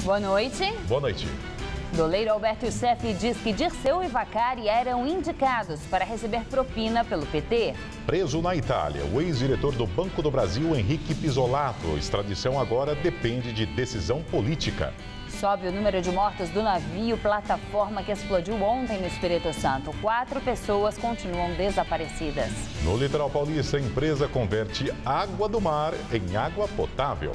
Boa noite. Boa noite. Doleiro Alberto Youssef diz que Dirceu e Vacari eram indicados para receber propina pelo PT. Preso na Itália, o ex-diretor do Banco do Brasil, Henrique Pisolato. Extradição agora depende de decisão política. Sobe o número de mortos do navio plataforma que explodiu ontem no Espírito Santo. 4 pessoas continuam desaparecidas. No litoral paulista, a empresa converte água do mar em água potável.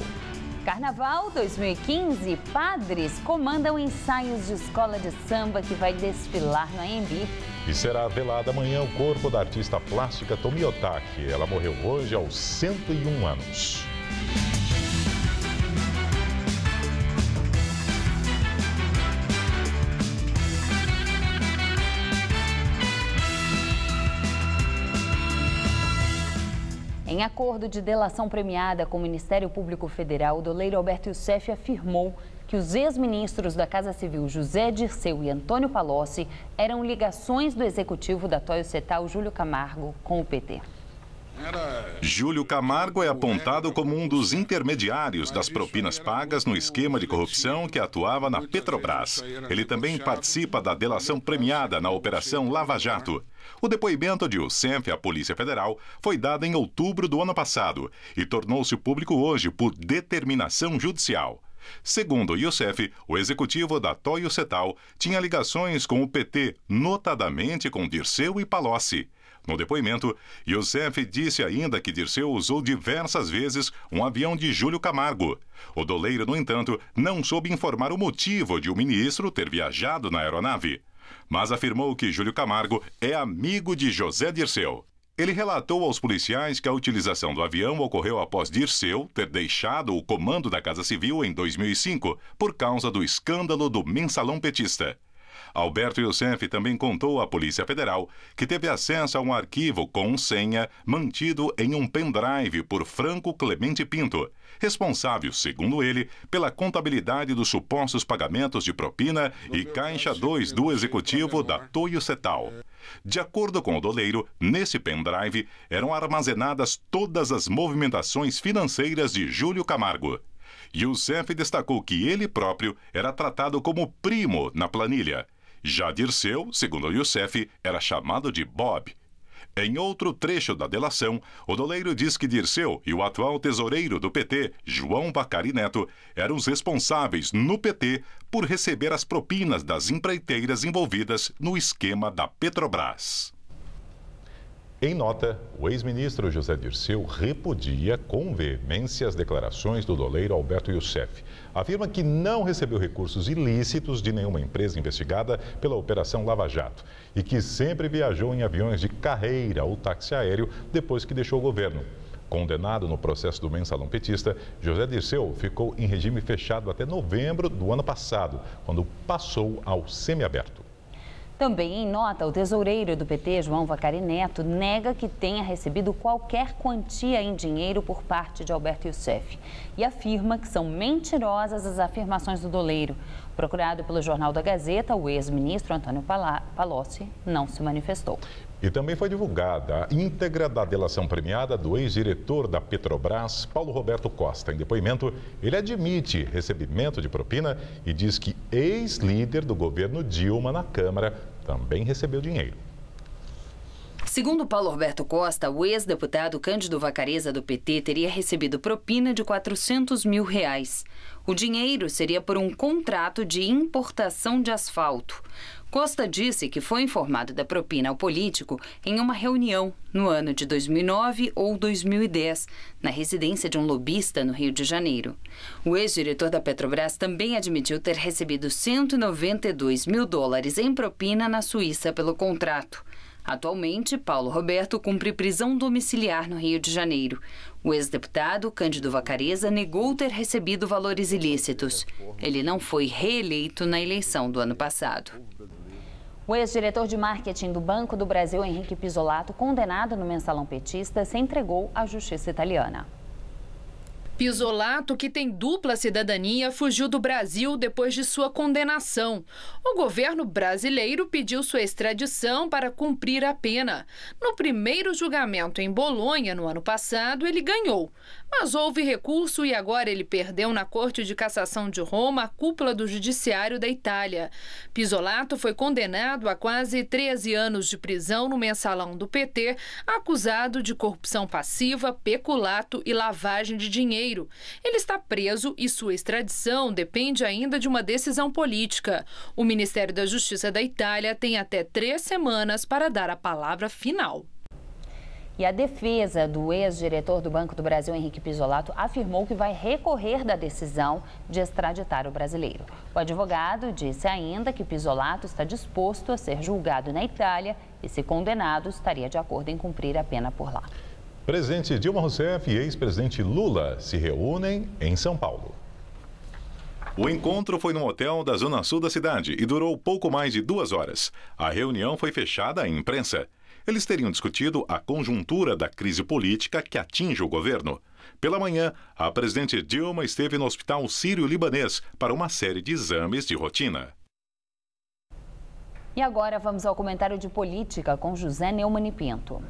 Carnaval 2015, padres comandam ensaios de escola de samba que vai desfilar no AMB. E será velado amanhã o corpo da artista plástica Tomi Otaki. Ela morreu hoje aos 101 anos. Em acordo de delação premiada com o Ministério Público Federal, o doleiro Alberto Youssef afirmou que os ex-ministros da Casa Civil José Dirceu e Antônio Palocci eram ligações do executivo da Toyo Setal, Júlio Camargo, com o PT. Júlio Camargo é apontado como um dos intermediários das propinas pagas no esquema de corrupção que atuava na Petrobras. Ele também participa da delação premiada na Operação Lava Jato. O depoimento de Youssef à Polícia Federal foi dado em outubro do ano passado e tornou-se público hoje por determinação judicial. Segundo Youssef, o executivo da Toyo Setal tinha ligações com o PT, notadamente com Dirceu e Palocci. No depoimento, Youssef disse ainda que Dirceu usou diversas vezes um avião de Júlio Camargo. O doleiro, no entanto, não soube informar o motivo de o ministro ter viajado na aeronave, mas afirmou que Júlio Camargo é amigo de José Dirceu. Ele relatou aos policiais que a utilização do avião ocorreu após Dirceu ter deixado o comando da Casa Civil em 2005 por causa do escândalo do mensalão petista. Alberto Youssef também contou à Polícia Federal que teve acesso a um arquivo com senha mantido em um pendrive por Franco Clemente Pinto, responsável, segundo ele, pela contabilidade dos supostos pagamentos de propina e caixa 2 do executivo da Toyo Setal. De acordo com o doleiro, nesse pendrive eram armazenadas todas as movimentações financeiras de Júlio Camargo. Youssef destacou que ele próprio era tratado como primo na planilha. Já Dirceu, segundo Youssef, era chamado de Bob. Em outro trecho da delação, o doleiro diz que Dirceu e o atual tesoureiro do PT, João Vacari Neto, eram os responsáveis no PT por receber as propinas das empreiteiras envolvidas no esquema da Petrobras. Em nota, o ex-ministro José Dirceu repudia com veemência as declarações do doleiro Alberto Youssef. Afirma que não recebeu recursos ilícitos de nenhuma empresa investigada pela Operação Lava Jato e que sempre viajou em aviões de carreira ou táxi aéreo depois que deixou o governo. Condenado no processo do mensalão petista, José Dirceu ficou em regime fechado até novembro do ano passado, quando passou ao semiaberto. Também em nota, o tesoureiro do PT, João Vacari Neto, nega que tenha recebido qualquer quantia em dinheiro por parte de Alberto Youssef e afirma que são mentirosas as afirmações do doleiro. Procurado pelo Jornal da Gazeta, o ex-ministro Antônio Palocci não se manifestou. E também foi divulgada a íntegra da delação premiada do ex-diretor da Petrobras, Paulo Roberto Costa. Em depoimento, ele admite recebimento de propina e diz que ex-líder do governo Dilma na Câmara também recebeu dinheiro. Segundo Paulo Roberto Costa, o ex-deputado Cândido Vacareza do PT teria recebido propina de R$400 mil. O dinheiro seria por um contrato de importação de asfalto. Costa disse que foi informado da propina ao político em uma reunião no ano de 2009 ou 2010, na residência de um lobista no Rio de Janeiro. O ex-diretor da Petrobras também admitiu ter recebido $192 mil em propina na Suíça pelo contrato. Atualmente, Paulo Roberto cumpre prisão domiciliar no Rio de Janeiro. O ex-deputado Cândido Vacareza negou ter recebido valores ilícitos. Ele não foi reeleito na eleição do ano passado. O ex-diretor de marketing do Banco do Brasil, Henrique Pisolato, condenado no mensalão petista, se entregou à justiça italiana. Pisolato, que tem dupla cidadania, fugiu do Brasil depois de sua condenação. O governo brasileiro pediu sua extradição para cumprir a pena. No primeiro julgamento em Bolonha, no ano passado, ele ganhou. Mas houve recurso e agora ele perdeu na Corte de Cassação de Roma, a cúpula do Judiciário da Itália. Pisolato foi condenado a quase 13 anos de prisão no mensalão do PT, acusado de corrupção passiva, peculato e lavagem de dinheiro. Ele está preso e sua extradição depende ainda de uma decisão política. O Ministério da Justiça da Itália tem até 3 semanas para dar a palavra final. E a defesa do ex-diretor do Banco do Brasil, Henrique Pisolato, afirmou que vai recorrer da decisão de extraditar o brasileiro. O advogado disse ainda que Pisolato está disposto a ser julgado na Itália e, se condenado, estaria de acordo em cumprir a pena por lá. Presidente Dilma Rousseff e ex-presidente Lula se reúnem em São Paulo. O encontro foi num hotel da zona sul da cidade e durou pouco mais de 2 horas. A reunião foi fechada à imprensa. Eles teriam discutido a conjuntura da crise política que atinge o governo. Pela manhã, a presidente Dilma esteve no Hospital Sírio-Libanês para uma série de exames de rotina. E agora vamos ao comentário de política com José Neumann e Pinto.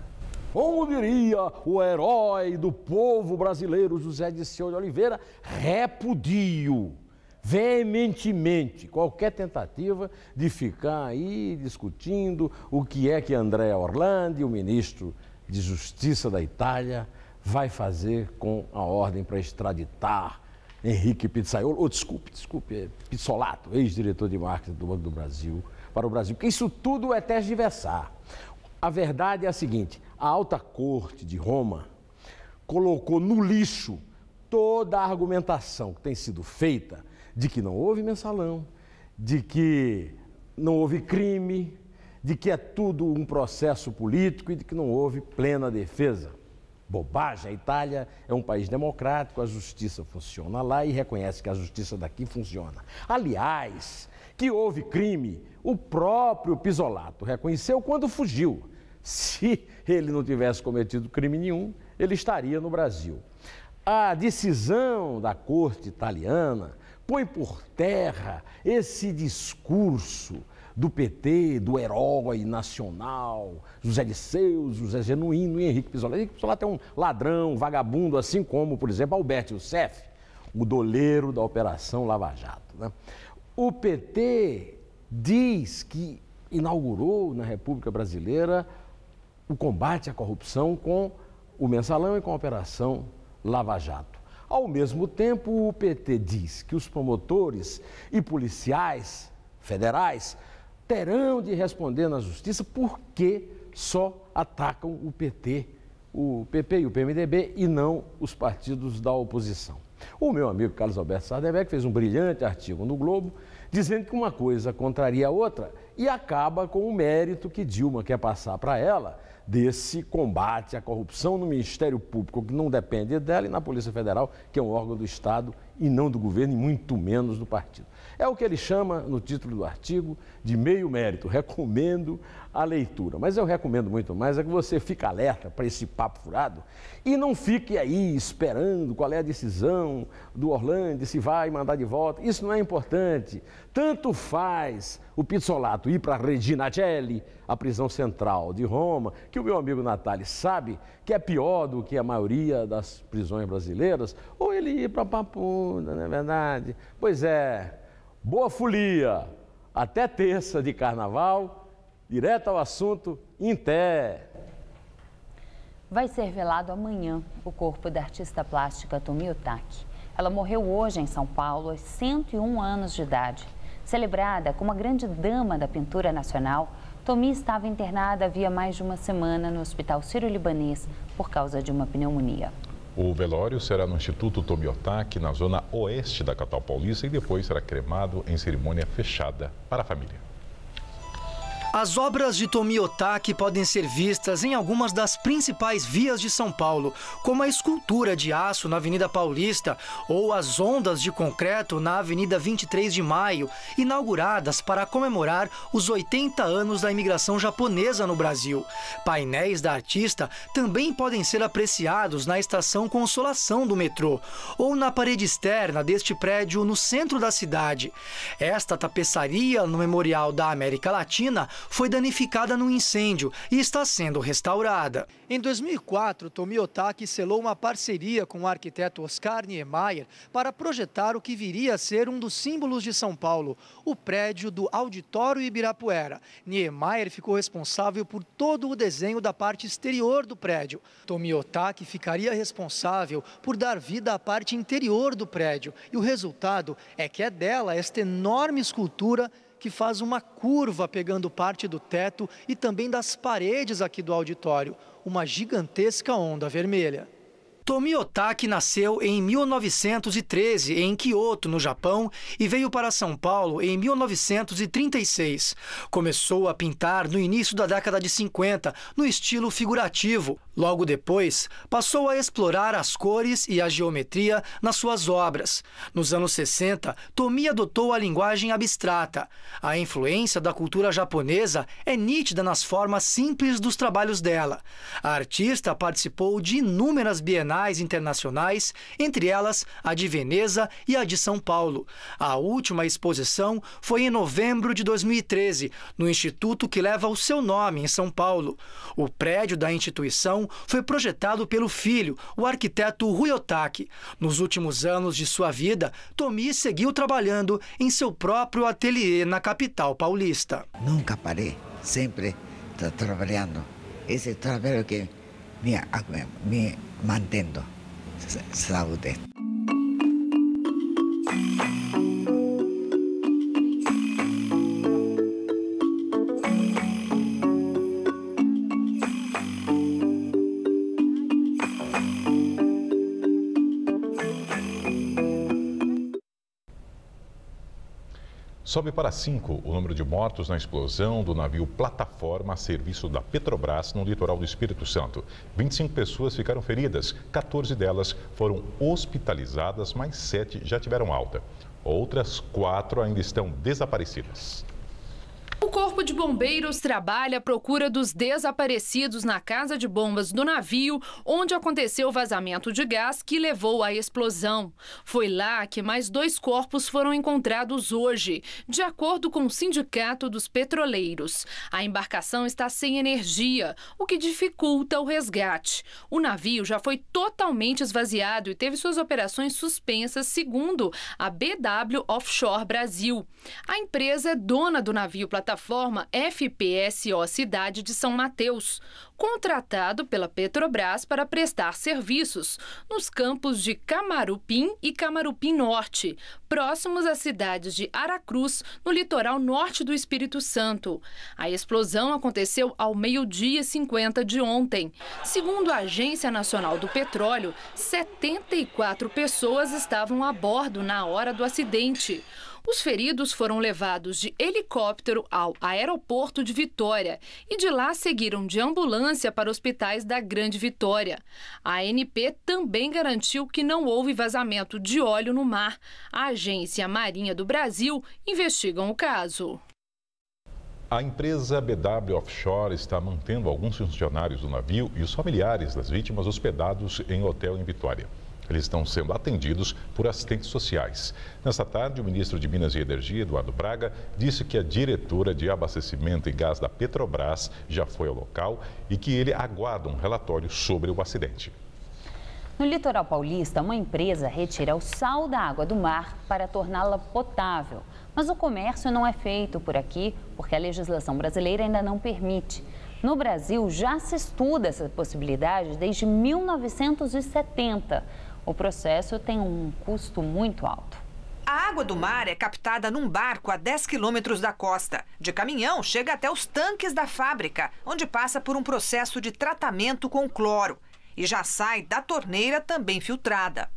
Como diria o herói do povo brasileiro, José Dirceu de Oliveira, repudio veementemente qualquer tentativa de ficar aí discutindo o que é que Andrea Orlandi, o ministro de Justiça da Itália, vai fazer com a ordem para extraditar Henrique Pizzaiolo, Pizzolato, ex-diretor de marketing do Banco do Brasil, para o Brasil, porque isso tudo é tergiversar. A verdade é a seguinte: a alta corte de Roma colocou no lixo toda a argumentação que tem sido feita de que não houve mensalão, de que não houve crime, de que é tudo um processo político e de que não houve plena defesa. Bobagem. A Itália é um país democrático, a justiça funciona lá e reconhece que a justiça daqui funciona. Aliás, que houve crime, o próprio Pisolato reconheceu quando fugiu. Se ele não tivesse cometido crime nenhum, ele estaria no Brasil. A decisão da corte italiana põe por terra esse discurso do PT, do herói nacional, José Dirceu, José Genuíno e Henrique Pisolato. Henrique Pisolato é um ladrão, vagabundo, assim como, por exemplo, Alberto Youssef, o doleiro da Operação Lava Jato, né? O PT diz que inaugurou na República Brasileira o combate à corrupção com o mensalão e com a Operação Lava Jato. Ao mesmo tempo, o PT diz que os promotores e policiais federais terão de responder na justiça porque só atacam o PP e o PMDB e não os partidos da oposição. O meu amigo Carlos Alberto Sardenberg fez um brilhante artigo no Globo dizendo que uma coisa contraria a outra e acaba com o mérito que Dilma quer passar para ela desse combate à corrupção no Ministério Público, que não depende dela, e na Polícia Federal, que é um órgão do Estado e não do governo, e muito menos do partido. É o que ele chama, no título do artigo, de meio mérito. Recomendo a leitura. Mas eu recomendo muito mais é que você fique alerta para esse papo furado e não fique aí esperando qual é a decisão do Orlandi, se vai mandar de volta. Isso não é importante. Tanto faz o Pizzolato ir para Regina Coeli, a prisão central de Roma, que o meu amigo Natali sabe que é pior do que a maioria das prisões brasileiras, ou ele ir para Pampulha, não é verdade? Pois é, boa folia, até terça de carnaval, direto ao assunto, em pé. Vai ser velado amanhã o corpo da artista plástica Tomi Otaki. Ela morreu hoje em São Paulo, aos 101 anos de idade. Celebrada como a grande dama da pintura nacional, Tomi estava internada havia mais de uma semana no Hospital Sírio-Libanês por causa de uma pneumonia. O velório será no Instituto Tomi Otaki, na zona oeste da capital paulista, e depois será cremado em cerimônia fechada para a família. As obras de Tomi Otaki podem ser vistas em algumas das principais vias de São Paulo, como a escultura de aço na Avenida Paulista ou as ondas de concreto na Avenida 23 de Maio, inauguradas para comemorar os 80 anos da imigração japonesa no Brasil. Painéis da artista também podem ser apreciados na Estação Consolação do metrô ou na parede externa deste prédio no centro da cidade. Esta tapeçaria no Memorial da América Latina foi danificada no incêndio e está sendo restaurada. Em 2004, Tomi Otaki selou uma parceria com o arquiteto Oscar Niemeyer para projetar o que viria a ser um dos símbolos de São Paulo, o prédio do Auditório Ibirapuera. Niemeyer ficou responsável por todo o desenho da parte exterior do prédio. Tomi Otaki ficaria responsável por dar vida à parte interior do prédio. E o resultado é que é dela esta enorme escultura que faz uma curva pegando parte do teto e também das paredes aqui do auditório, uma gigantesca onda vermelha. Tomi Otaki nasceu em 1913 em Kyoto, no Japão, e veio para São Paulo em 1936. Começou a pintar no início da década de 50, no estilo figurativo. Logo depois, passou a explorar as cores e a geometria nas suas obras. Nos anos 60, Tomi adotou a linguagem abstrata. A influência da cultura japonesa é nítida nas formas simples dos trabalhos dela. A artista participou de inúmeras bienais internacionais, entre elas a de Veneza e a de São Paulo. A última exposição foi em novembro de 2013, no instituto que leva o seu nome, em São Paulo. O prédio da instituição foi projetado pelo filho, o arquiteto Rui Otaki. Nos últimos anos de sua vida, Tomi seguiu trabalhando em seu próprio ateliê na capital paulista. Nunca parei, sempre estou trabalhando. Esse trabalho que me mantendo saúde. Sobe para 5 o número de mortos na explosão do navio plataforma a serviço da Petrobras no litoral do Espírito Santo. 25 pessoas ficaram feridas, 14 delas foram hospitalizadas, mas 7 já tiveram alta. Outras 4 ainda estão desaparecidas. O Corpo de Bombeiros trabalha à procura dos desaparecidos na casa de bombas do navio, onde aconteceu o vazamento de gás que levou à explosão. Foi lá que mais 2 corpos foram encontrados hoje, de acordo com o Sindicato dos Petroleiros. A embarcação está sem energia, o que dificulta o resgate. O navio já foi totalmente esvaziado e teve suas operações suspensas, segundo a BW Offshore Brasil. A empresa é dona do navio plataforma FPSO Cidade de São Mateus, contratado pela Petrobras para prestar serviços nos campos de Camarupim e Camarupim Norte, próximos às cidades de Aracruz, no litoral norte do Espírito Santo. A explosão aconteceu ao 12h50 de ontem. Segundo a Agência Nacional do Petróleo, 74 pessoas estavam a bordo na hora do acidente. Os feridos foram levados de helicóptero ao aeroporto de Vitória e de lá seguiram de ambulância para hospitais da Grande Vitória. A ANP também garantiu que não houve vazamento de óleo no mar. A Agência Marinha do Brasil investiga o caso. A empresa BW Offshore está mantendo alguns funcionários do navio e os familiares das vítimas hospedados em hotel em Vitória. Eles estão sendo atendidos por assistentes sociais. Nesta tarde, o ministro de Minas e Energia, Eduardo Braga, disse que a diretora de abastecimento e gás da Petrobras já foi ao local e que ele aguarda um relatório sobre o acidente. No litoral paulista, uma empresa retira o sal da água do mar para torná-la potável. Mas o comércio não é feito por aqui porque a legislação brasileira ainda não permite. No Brasil, já se estuda essa possibilidade desde 1970. O processo tem um custo muito alto. A água do mar é captada num barco a 10 quilômetros da costa. De caminhão, chega até os tanques da fábrica, onde passa por um processo de tratamento com cloro. E já sai da torneira também filtrada.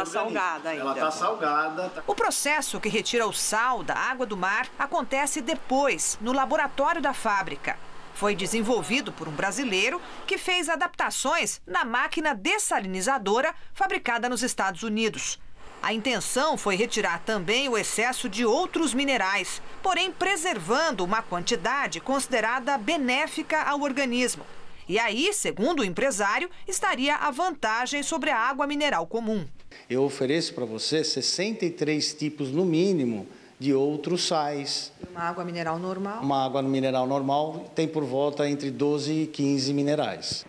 está salgada ainda. Ela está salgada. O processo que retira o sal da água do mar acontece depois, no laboratório da fábrica. Foi desenvolvido por um brasileiro que fez adaptações na máquina dessalinizadora fabricada nos Estados Unidos. A intenção foi retirar também o excesso de outros minerais, porém preservando uma quantidade considerada benéfica ao organismo. E aí, segundo o empresário, estaria a vantagem sobre a água mineral comum. Eu ofereço para você 63 tipos, no mínimo, de outros sais. Uma água mineral normal? Uma água mineral normal tem por volta entre 12 e 15 minerais.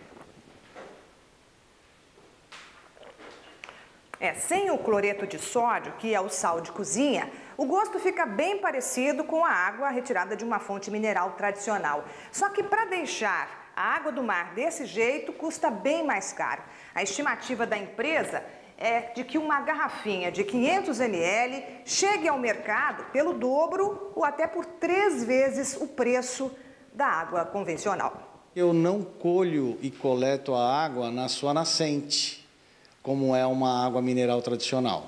Sem o cloreto de sódio, que é o sal de cozinha, o gosto fica bem parecido com a água retirada de uma fonte mineral tradicional. Só que para deixar a água do mar desse jeito custa bem mais caro. A estimativa da empresa é de que uma garrafinha de 500 ml chegue ao mercado pelo dobro ou até por 3 vezes o preço da água convencional. Eu não colho e coleto a água na sua nascente, como é uma água mineral tradicional,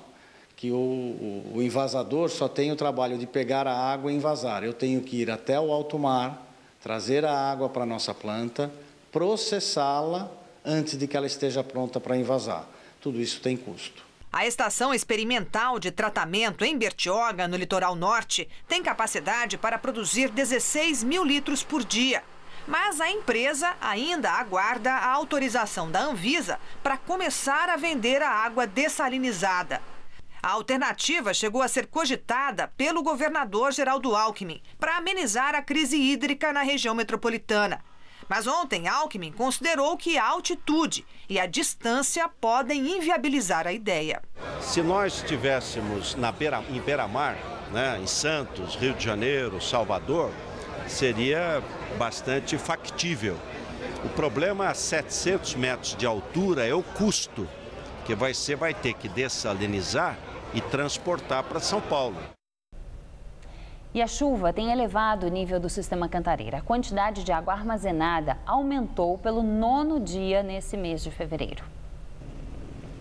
que o envasador só tem o trabalho de pegar a água e envasar. Eu tenho que ir até o alto mar, trazer a água para a nossa planta, processá-la antes de que ela esteja pronta para envasar. Tudo isso tem custo. A estação experimental de tratamento em Bertioga, no litoral norte, tem capacidade para produzir 16 mil litros por dia. Mas a empresa ainda aguarda a autorização da Anvisa para começar a vender a água dessalinizada. A alternativa chegou a ser cogitada pelo governador Geraldo Alckmin para amenizar a crise hídrica na região metropolitana. Mas ontem Alckmin considerou que a altitude e a distância podem inviabilizar a ideia. Se nós estivéssemos em beira-mar, né, em Santos, Rio de Janeiro, Salvador, seria bastante factível. O problema a 700 metros de altura é o custo, que vai ter que dessalinizar e transportar para São Paulo. E a chuva tem elevado o nível do sistema Cantareira. A quantidade de água armazenada aumentou pelo 9º dia nesse mês de fevereiro.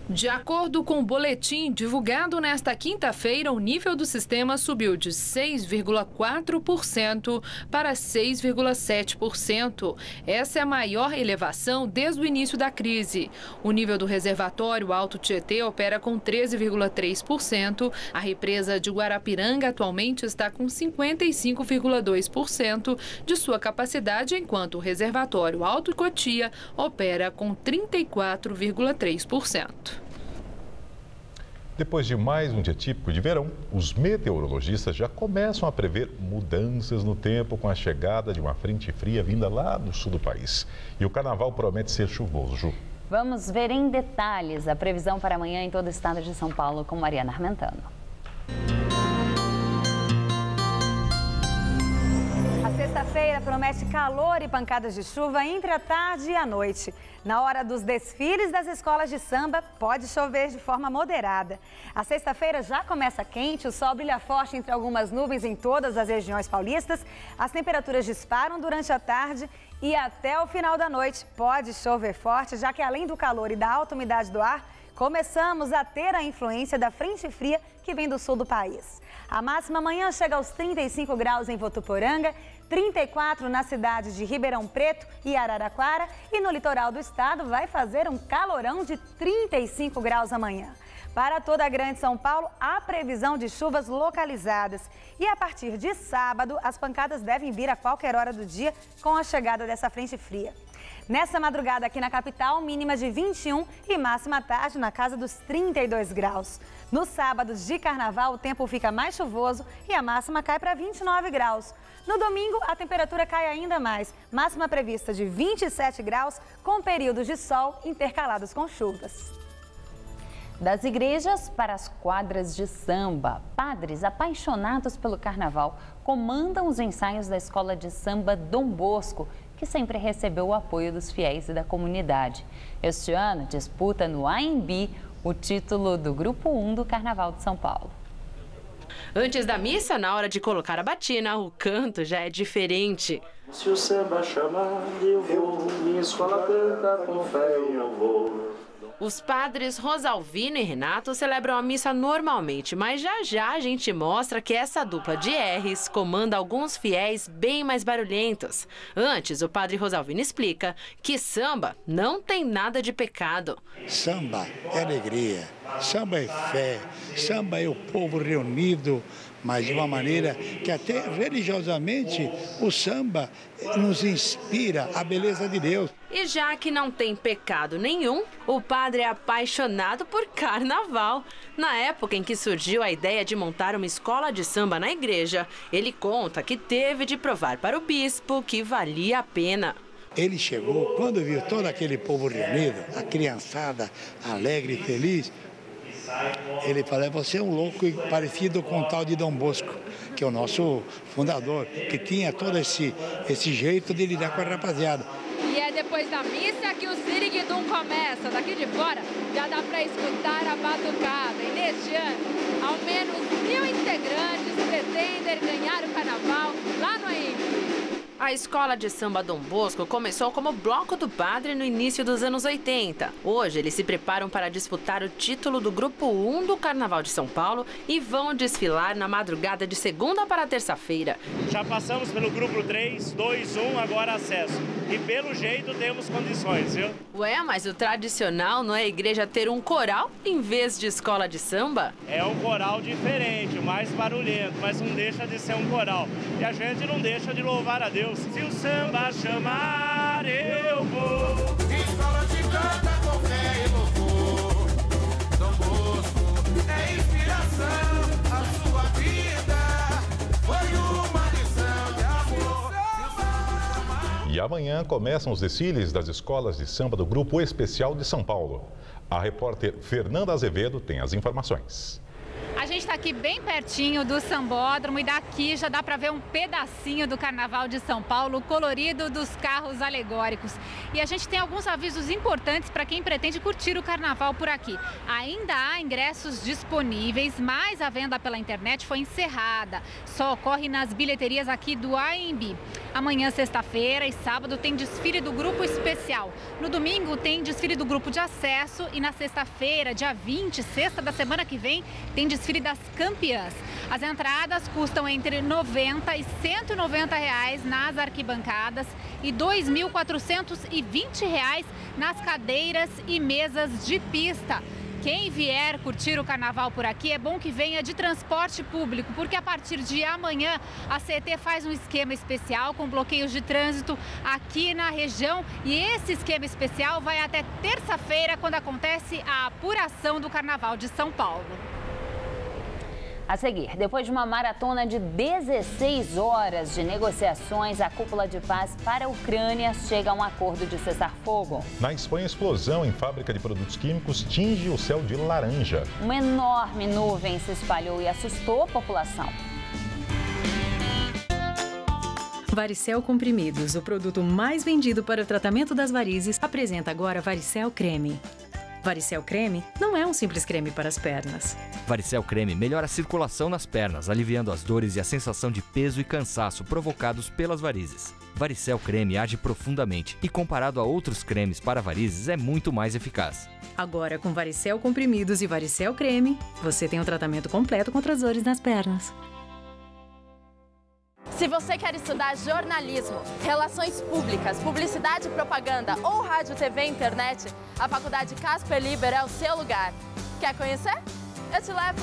De acordo com o boletim divulgado nesta quinta-feira, o nível do sistema subiu de 6,4% para 6,7%. Essa é a maior elevação desde o início da crise. O nível do reservatório Alto Tietê opera com 13,3%. A represa de Guarapiranga atualmente está com 55,2% de sua capacidade, enquanto o reservatório Alto Cotia opera com 34,3%. Depois de mais um dia típico de verão, os meteorologistas já começam a prever mudanças no tempo com a chegada de uma frente fria vinda lá do sul do país. E o carnaval promete ser chuvoso, Ju. Vamos ver em detalhes a previsão para amanhã em todo o estado de São Paulo com Mariana Armentano. A sexta-feira promete calor e pancadas de chuva entre a tarde e a noite. Na hora dos desfiles das escolas de samba, pode chover de forma moderada. A sexta-feira já começa quente, o sol brilha forte entre algumas nuvens em todas as regiões paulistas. As temperaturas disparam durante a tarde e até o final da noite pode chover forte, já que além do calor e da alta umidade do ar, começamos a ter a influência da frente fria que vem do sul do país. A máxima amanhã chega aos 35 graus em Votuporanga, 34 na cidade de Ribeirão Preto e Araraquara, e no litoral do estado vai fazer um calorão de 35 graus amanhã. Para toda a Grande São Paulo, há previsão de chuvas localizadas. E a partir de sábado, as pancadas devem vir a qualquer hora do dia com a chegada dessa frente fria. Nessa madrugada aqui na capital, mínima de 21 e máxima à tarde na casa dos 32 graus. Nos sábados de carnaval, o tempo fica mais chuvoso e a máxima cai para 29 graus. No domingo, a temperatura cai ainda mais, máxima prevista de 27 graus, com períodos de sol intercalados com chuvas. Das igrejas para as quadras de samba, padres apaixonados pelo carnaval comandam os ensaios da escola de samba Dom Bosco, que sempre recebeu o apoio dos fiéis e da comunidade. Este ano disputa no AMB o título do Grupo 1 do Carnaval de São Paulo. Antes da missa, na hora de colocar a batina, o canto já é diferente. Se o samba chamar, eu vou, minha escola canta, com fé eu vou. Os padres Rosalvino e Renato celebram a missa normalmente, mas já a gente mostra que essa dupla de R's comanda alguns fiéis bem mais barulhentos. Antes, o padre Rosalvino explica que samba não tem nada de pecado. Samba é alegria, samba é fé, samba é o povo reunido, mas de uma maneira que até religiosamente o samba nos inspira a beleza de Deus. E já que não tem pecado nenhum, o padre é apaixonado por carnaval. Na época em que surgiu a ideia de montar uma escola de samba na igreja, ele conta que teve de provar para o bispo que valia a pena. Ele chegou, quando viu todo aquele povo reunido, a criançada alegre e feliz, ele falou: você é um louco parecido com o tal de Dom Bosco, que é o nosso fundador, que tinha todo esse jeito de lidar com a rapaziada. E é depois da missa que o Siriguidum começa. Daqui de fora já dá para escutar a batucada. E neste ano, ao menos 1.000 integrantes pretendem ganhar o carnaval lá no AEMB. A escola de samba Dom Bosco começou como bloco do padre no início dos anos 80. Hoje, eles se preparam para disputar o título do Grupo 1 do Carnaval de São Paulo e vão desfilar na madrugada de segunda para terça-feira. Já passamos pelo Grupo 3, 2, 1, agora acesso. E pelo jeito temos condições, viu? Ué, mas o tradicional não é a igreja ter um coral em vez de escola de samba? É um coral diferente, mais barulhento, mas não deixa de ser um coral. E a gente não deixa de louvar a Deus. Se o samba chamar, eu vou. Escola de canta com fé e louvor. Dom Bosco é inspiração. A sua vida foi uma lição de amor. E amanhã começam os desfiles das escolas de samba do Grupo Especial de São Paulo. A repórter Fernanda Azevedo tem as informações. A gente está aqui bem pertinho do Sambódromo e daqui já dá para ver um pedacinho do Carnaval de São Paulo, colorido dos carros alegóricos. E a gente tem alguns avisos importantes para quem pretende curtir o Carnaval por aqui. Ainda há ingressos disponíveis, mas a venda pela internet foi encerrada. Só ocorre nas bilheterias aqui do AEMB. Amanhã, sexta-feira e sábado tem desfile do Grupo Especial. No domingo tem desfile do Grupo de Acesso e na sexta-feira, dia 20, sexta da semana que vem, tem desfile das campeãs. As entradas custam entre R$ 90 e R$ 190 nas arquibancadas e R$ 2.420 nas cadeiras e mesas de pista. Quem vier curtir o carnaval por aqui é bom que venha de transporte público, porque a partir de amanhã a CET faz um esquema especial com bloqueios de trânsito aqui na região e esse esquema especial vai até terça-feira, quando acontece a apuração do Carnaval de São Paulo. A seguir, depois de uma maratona de 16 horas de negociações, a cúpula de paz para a Ucrânia chega a um acordo de cessar-fogo. Na Espanha, explosão em fábrica de produtos químicos tinge o céu de laranja. Uma enorme nuvem se espalhou e assustou a população. Varicel Comprimidos, o produto mais vendido para o tratamento das varizes, apresenta agora Varicel Creme. Varicel Creme não é um simples creme para as pernas. Varicel Creme melhora a circulação nas pernas, aliviando as dores e a sensação de peso e cansaço provocados pelas varizes. Varicel Creme age profundamente e, comparado a outros cremes para varizes, é muito mais eficaz. Agora, com Varicel Comprimidos e Varicel Creme, você tem um tratamento completo contra as dores nas pernas. Se você quer estudar jornalismo, relações públicas, publicidade e propaganda ou rádio, TV e internet, a Faculdade Casper Liber é o seu lugar. Quer conhecer? Eu te levo!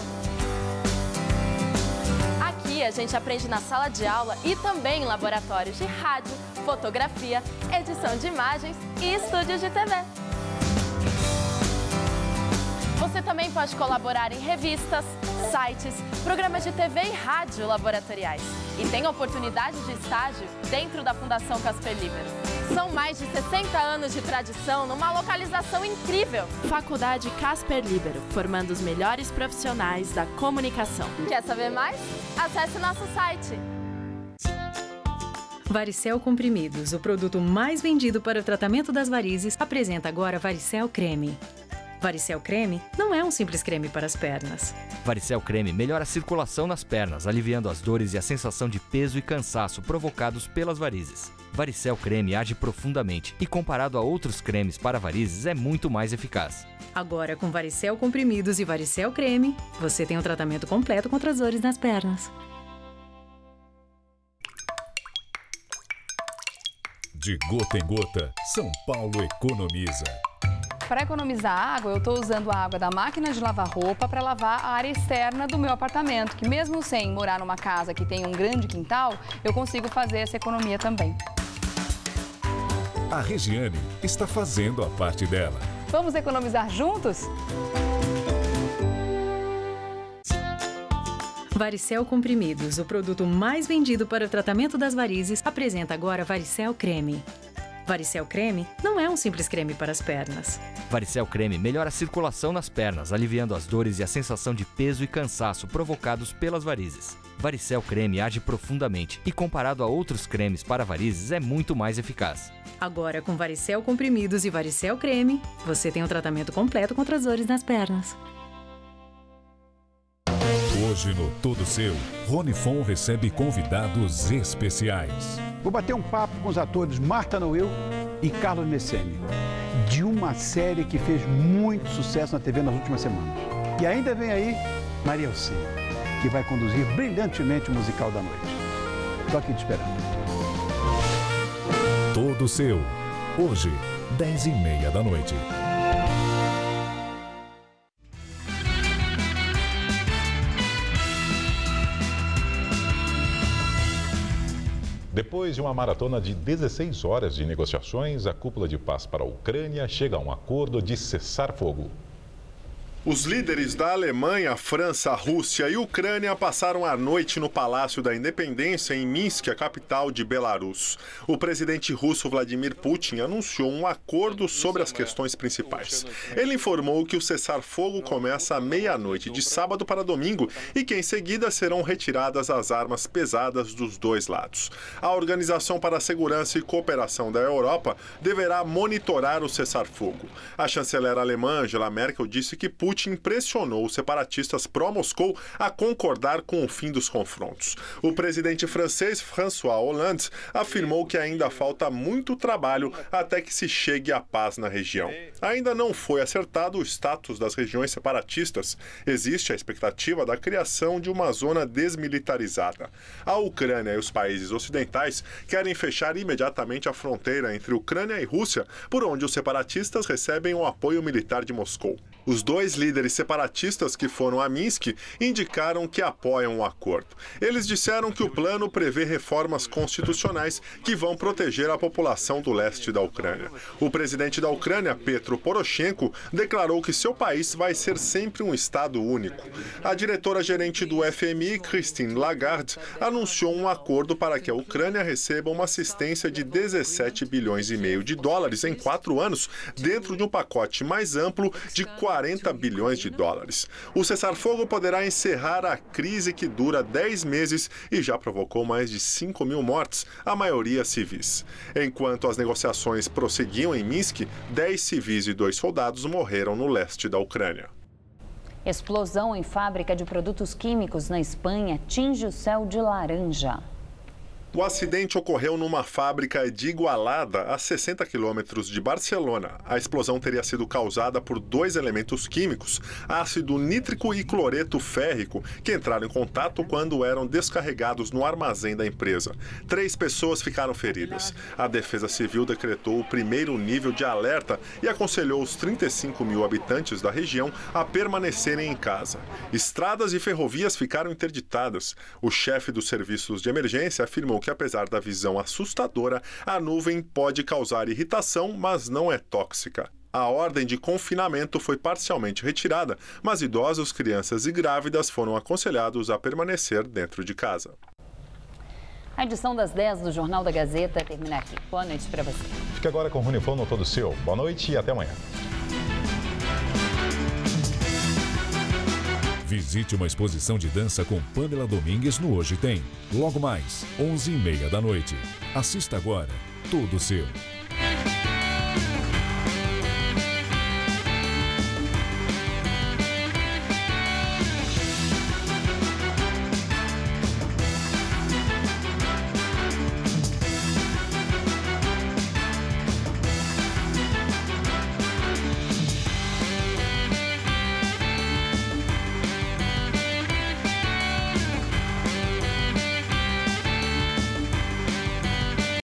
Aqui a gente aprende na sala de aula e também em laboratórios de rádio, fotografia, edição de imagens e estúdios de TV. Você também pode colaborar em revistas, sites, programas de TV e rádio laboratoriais. E tem oportunidade de estágio dentro da Fundação Casper Liber. São mais de 60 anos de tradição numa localização incrível. Faculdade Casper Libero, formando os melhores profissionais da comunicação. Quer saber mais? Acesse nosso site. Varicel Comprimidos, o produto mais vendido para o tratamento das varizes, apresenta agora Varicel Creme. Varicel Creme não é um simples creme para as pernas. Varicel Creme melhora a circulação nas pernas, aliviando as dores e a sensação de peso e cansaço provocados pelas varizes. Varicel Creme age profundamente e, comparado a outros cremes para varizes, é muito mais eficaz. Agora, com Varicel Comprimidos e Varicel Creme, você tem um tratamento completo contra as dores nas pernas. De gota em gota, São Paulo economiza. Para economizar água, eu estou usando a água da máquina de lavar roupa para lavar a área externa do meu apartamento, que mesmo sem morar numa casa que tem um grande quintal, eu consigo fazer essa economia também. A Regiane está fazendo a parte dela. Vamos economizar juntos? Varicel Comprimidos, o produto mais vendido para o tratamento das varizes, apresenta agora Varicel Creme. Varicel Creme não é um simples creme para as pernas. Varicel Creme melhora a circulação nas pernas, aliviando as dores e a sensação de peso e cansaço provocados pelas varizes. Varicel Creme age profundamente e, comparado a outros cremes para varizes, é muito mais eficaz. Agora, com Varicel Comprimidos e Varicel Creme, você tem um tratamento completo contra as dores nas pernas. Hoje no Todo Seu, Rony Fon recebe convidados especiais. Vou bater um papo com os atores Marta Noel e Carlos Messene, de uma série que fez muito sucesso na TV nas últimas semanas. E ainda vem aí Maria Alcina, que vai conduzir brilhantemente o musical da noite. Estou aqui te esperando. Todo Seu, hoje, 10h30 da noite. Depois de uma maratona de 16 horas de negociações, a cúpula de paz para a Ucrânia chega a um acordo de cessar-fogo. Os líderes da Alemanha, França, Rússia e Ucrânia passaram a noite no Palácio da Independência, em Minsk, a capital de Belarus. O presidente russo Vladimir Putin anunciou um acordo sobre as questões principais. Ele informou que o cessar-fogo começa à meia-noite de sábado para domingo e que em seguida serão retiradas as armas pesadas dos dois lados. A Organização para a Segurança e Cooperação da Europa deverá monitorar o cessar-fogo. A chanceler alemã Angela Merkel disse que Putin pressionou os separatistas pró-Moscou a concordar com o fim dos confrontos. O presidente francês François Hollande afirmou que ainda falta muito trabalho até que se chegue à paz na região. Ainda não foi acertado o status das regiões separatistas. Existe a expectativa da criação de uma zona desmilitarizada. A Ucrânia e os países ocidentais querem fechar imediatamente a fronteira entre Ucrânia e Rússia, por onde os separatistas recebem o apoio militar de Moscou. Os dois líderes separatistas que foram a Minsk indicaram que apoiam o acordo. Eles disseram que o plano prevê reformas constitucionais que vão proteger a população do leste da Ucrânia. O presidente da Ucrânia, Petro Poroshenko, declarou que seu país vai ser sempre um Estado único. A diretora-gerente do FMI, Christine Lagarde, anunciou um acordo para que a Ucrânia receba uma assistência de 17 bilhões e meio de dólares em 4 anos, dentro de um pacote mais amplo de 40 bilhões de dólares. O cessar-fogo poderá encerrar a crise que dura 10 meses e já provocou mais de 5 mil mortes, a maioria civis. Enquanto as negociações prosseguiam em Minsk, 10 civis e 2 soldados morreram no leste da Ucrânia. Explosão em fábrica de produtos químicos na Espanha tinge o céu de laranja. O acidente ocorreu numa fábrica de Igualada, a 60 quilômetros de Barcelona. A explosão teria sido causada por 2 elementos químicos, ácido nítrico e cloreto férrico, que entraram em contato quando eram descarregados no armazém da empresa. 3 pessoas ficaram feridas. A Defesa Civil decretou o primeiro nível de alerta e aconselhou os 35 mil habitantes da região a permanecerem em casa. Estradas e ferrovias ficaram interditadas. O chefe dos serviços de emergência afirmou que, apesar da visão assustadora, a nuvem pode causar irritação, mas não é tóxica. A ordem de confinamento foi parcialmente retirada, mas idosos, crianças e grávidas foram aconselhados a permanecer dentro de casa. A edição das 10 do Jornal da Gazeta termina aqui. Boa noite para você. Fique agora com o Rony Fon no Todo Seu. Boa noite e até amanhã. Visite uma exposição de dança com Pamela Domingues no Hoje Tem. Logo mais, 11h30 da noite. Assista agora, Todo Seu.